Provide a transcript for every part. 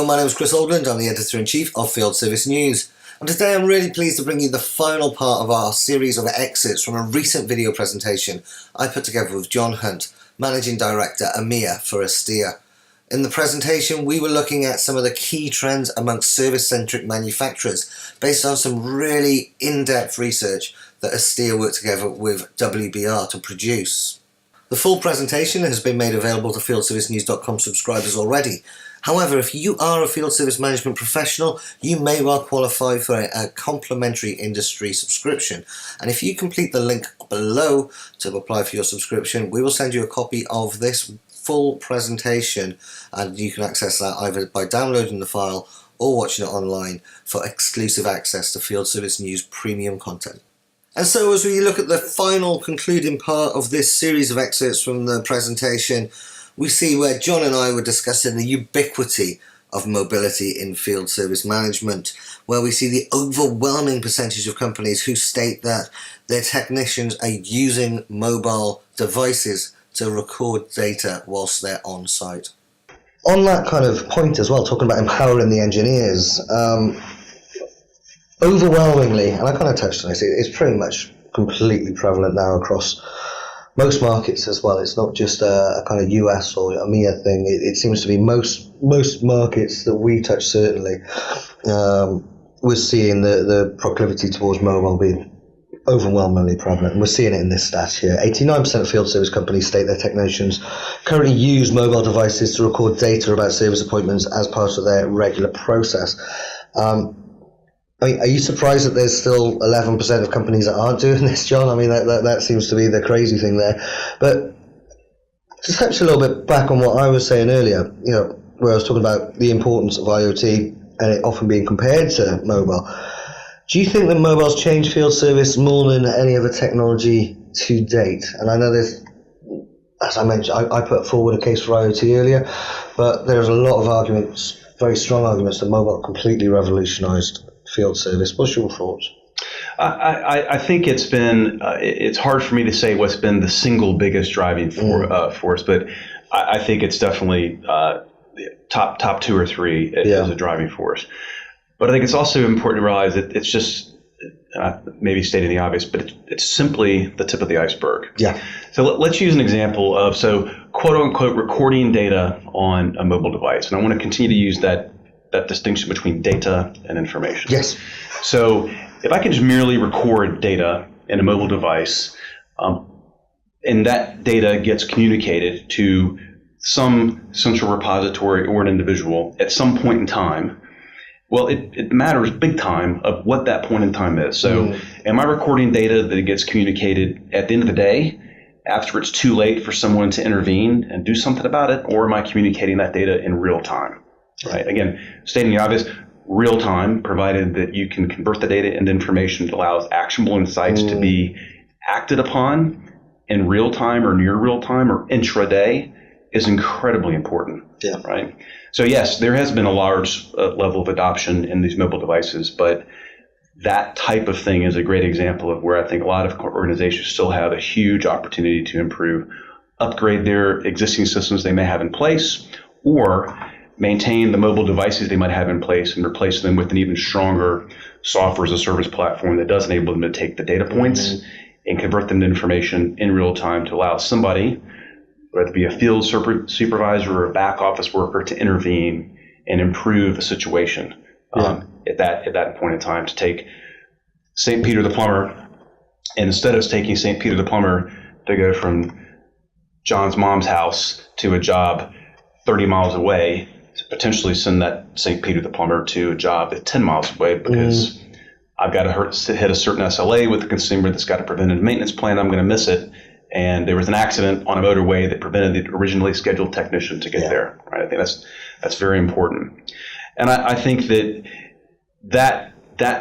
my name is Kris Oldland. I'm the Editor-in-Chief of Field Service News. And today I'm really pleased to bring you the final part of our series of excerpts from a recent video presentation I put together with John Hunt, Managing Director, EMEA for Astea. In the presentation, we were looking at some of the key trends amongst service-centric manufacturers based on some really in-depth research that Astea worked together with WBR to produce. The full presentation has been made available to fieldservicenews.com subscribers already. However, if you are a field service management professional, you may well qualify for a complimentary industry subscription. And if you complete the link below to apply for your subscription, we will send you a copy of this full presentation, and you can access that either by downloading the file or watching it online for exclusive access to Field Service News premium content. And so as we look at the final concluding part of this series of excerpts from the presentation, we see where John and I were discussing the ubiquity of mobility in field service management, where we see the overwhelming percentage of companies who state that their technicians are using mobile devices to record data whilst they're on site. On that kind of point as well, talking about empowering the engineers, overwhelmingly, and I kind of touched on this, it's pretty much completely prevalent now across most markets as well. It's not just a kind of US or EMEA thing. It seems to be most markets that we touch, certainly. We're seeing the proclivity towards mobile being overwhelmingly prevalent. And we're seeing it in this stat here. 89% of field service companies state their technicians currently use mobile devices to record data about service appointments as part of their regular process. I mean, are you surprised that there's still 11% of companies that aren't doing this, John? I mean, that seems to be the crazy thing there. But to touch a little bit back on what I was saying earlier, where I was talking about the importance of IoT and it often being compared to mobile, do you think that mobile's changed field service more than any other technology to date? And I know there's, as I mentioned, I put forward a case for IoT earlier, but there's a lot of arguments, very strong arguments, that mobile completely revolutionised field service. What's your thoughts? I think it's been, it's hard for me to say what's been the single biggest driving force, but I think it's definitely top two or three as a driving force. But I think it's also important to realize that it's just, maybe stating the obvious, but it's simply the tip of the iceberg. Yeah. So let's use an example of, quote unquote, recording data on a mobile device. And I want to continue to use that distinction between data and information. Yes. So if I can just merely record data in a mobile device, and that data gets communicated to some central repository or an individual at some point in time, well, it matters big time of what that point in time is. So am I recording data that gets communicated at the end of the day after it's too late for someone to intervene and do something about it, or am I communicating that data in real time? Right. Again, stating the obvious, real time, provided that you can convert the data into information that allows actionable insights to be acted upon in real time or near real time or intraday, is incredibly important. Yeah. Right. So yes, there has been a large level of adoption in these mobile devices, but that type of thing is a great example of where I think a lot of organizations still have a huge opportunity to improve, upgrade their existing systems they may have in place, or maintain the mobile devices they might have in place and replace them with an even stronger software as a service platform that does enable them to take the data points and convert them to information in real time to allow somebody, whether it be a field supervisor or a back office worker, to intervene and improve the situation at that point in time. To take St. Peter the plumber, and instead of taking St. Peter the plumber to go from John's mom's house to a job 30 miles away, to potentially send that St. Peter the plumber to a job at 10 miles away because I've got to hit a certain SLA with the consumer that's got a preventive maintenance plan. I'm going to miss it. And there was an accident on a motorway that prevented the originally scheduled technician to get there. Right? I think that's very important. And I think that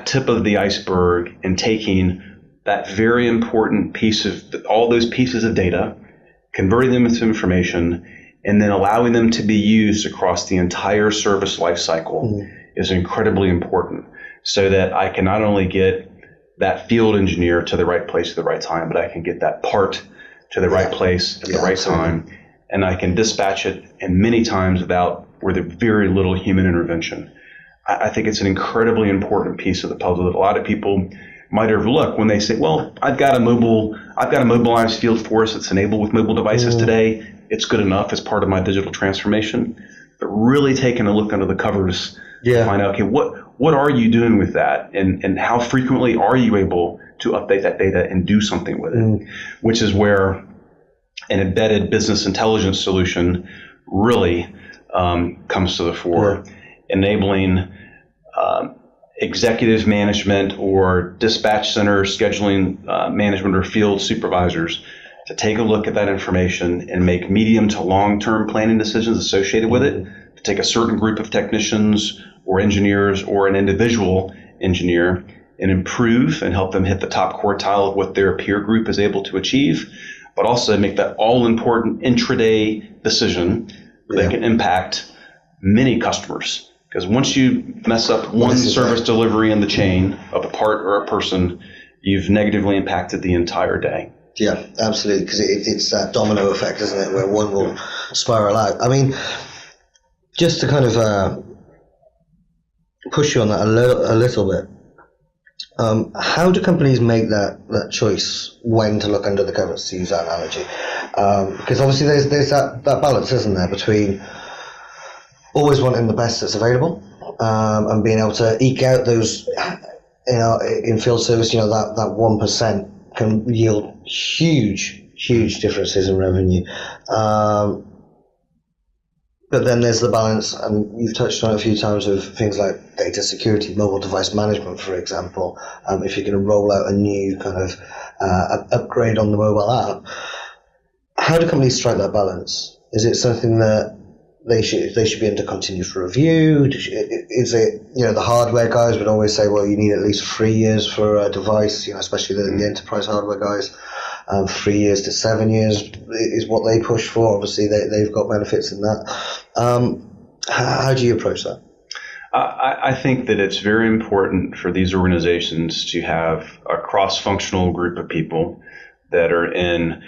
tip of the iceberg and taking that very important piece of all those pieces of data, converting them into information, and then allowing them to be used across the entire service life cycle is incredibly important, so that I can not only get that field engineer to the right place at the right time, but I can get that part to the right place at the right time, and I can dispatch it, and many times without with very little human intervention. I think it's an incredibly important piece of the puzzle that a lot of people might overlook when they say, well, I've got a mobilized field force that's enabled with mobile devices today. It's good enough as part of my digital transformation. But really taking a look under the covers to find out, okay, what are you doing with that? And how frequently are you able to update that data and do something with it? Which is where an embedded business intelligence solution really comes to the fore, enabling executive management or dispatch center scheduling management or field supervisors to take a look at that information and make medium to long-term planning decisions associated with it, to take a certain group of technicians or engineers or an individual engineer and improve and help them hit the top quartile of what their peer group is able to achieve, but also make that all-important intraday decision that can impact many customers. Because once you mess up one service delivery in the chain of a part or a person, you've negatively impacted the entire day. Yeah, absolutely, because it's that domino effect, isn't it, where one will spiral out. I mean, just to kind of push you on that a little bit, how do companies make that choice when to look under the covers, to use that analogy? Because obviously there's that balance, isn't there, between always wanting the best that's available and being able to eke out those, in field service, that 1% can yield huge differences in revenue. But then there's the balance, and you've touched on it a few times, of things like data security, mobile device management, for example. If you're going to roll out a new kind of upgrade on the mobile app, how do companies strike that balance? Is it something that they should be under continuous review? Is it, the hardware guys would always say, well, you need at least 3 years for a device, especially the enterprise hardware guys. 3 years to 7 years is what they push for. Obviously, they've got benefits in that. How do you approach that? I think that it's very important for these organizations to have a cross-functional group of people that are in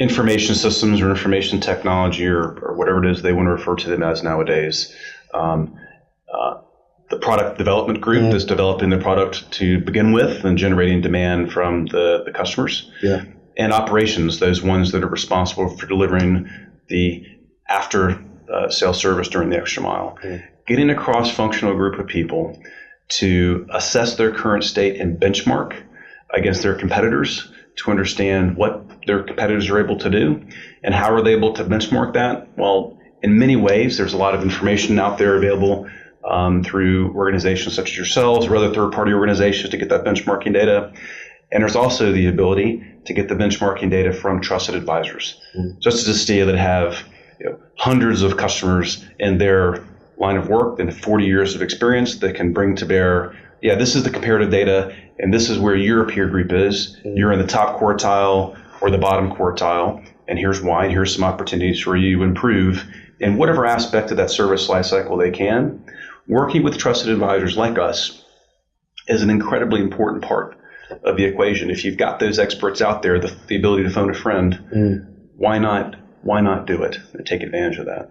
information systems or information technology or whatever it is they want to refer to them as nowadays. The product development group that's developing the product to begin with and generating demand from the customers. Yeah. And operations, those ones that are responsible for delivering the after sales service during the extra mile. Getting a cross-functional group of people to assess their current state and benchmark against their competitors to understand what their competitors are able to do and how are they able to benchmark that. Well, in many ways, there's a lot of information out there available through organizations such as yourselves or other third-party organizations to get that benchmarking data. And there's also the ability to get the benchmarking data from trusted advisors, just as Astea that have hundreds of customers in their line of work and 40 years of experience that can bring to bear, this is the comparative data, and this is where your peer group is. You're in the top quartile or the bottom quartile, and here's why, and here's some opportunities for you to improve in whatever aspect of that service life cycle they can. Working with trusted advisors like us is an incredibly important part of the equation. If you've got those experts out there, the ability to phone a friend, why not do it and take advantage of that?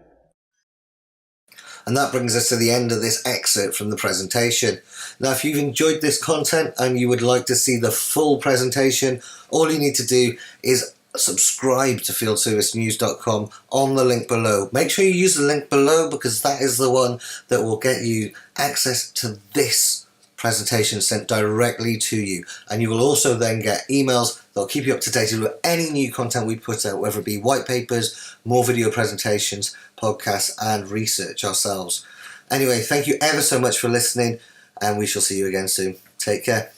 And that brings us to the end of this excerpt from the presentation. Now, if you've enjoyed this content and you would like to see the full presentation, all you need to do is subscribe to fieldservicenews.com on the link below. Make sure you use the link below because that is the one that will get you access to this presentation sent directly to you. And you will also then get emails that will keep you up to date with any new content we put out, whether it be white papers, more video presentations, podcasts, and research ourselves. Anyway, thank you ever so much for listening, and we shall see you again soon. Take care.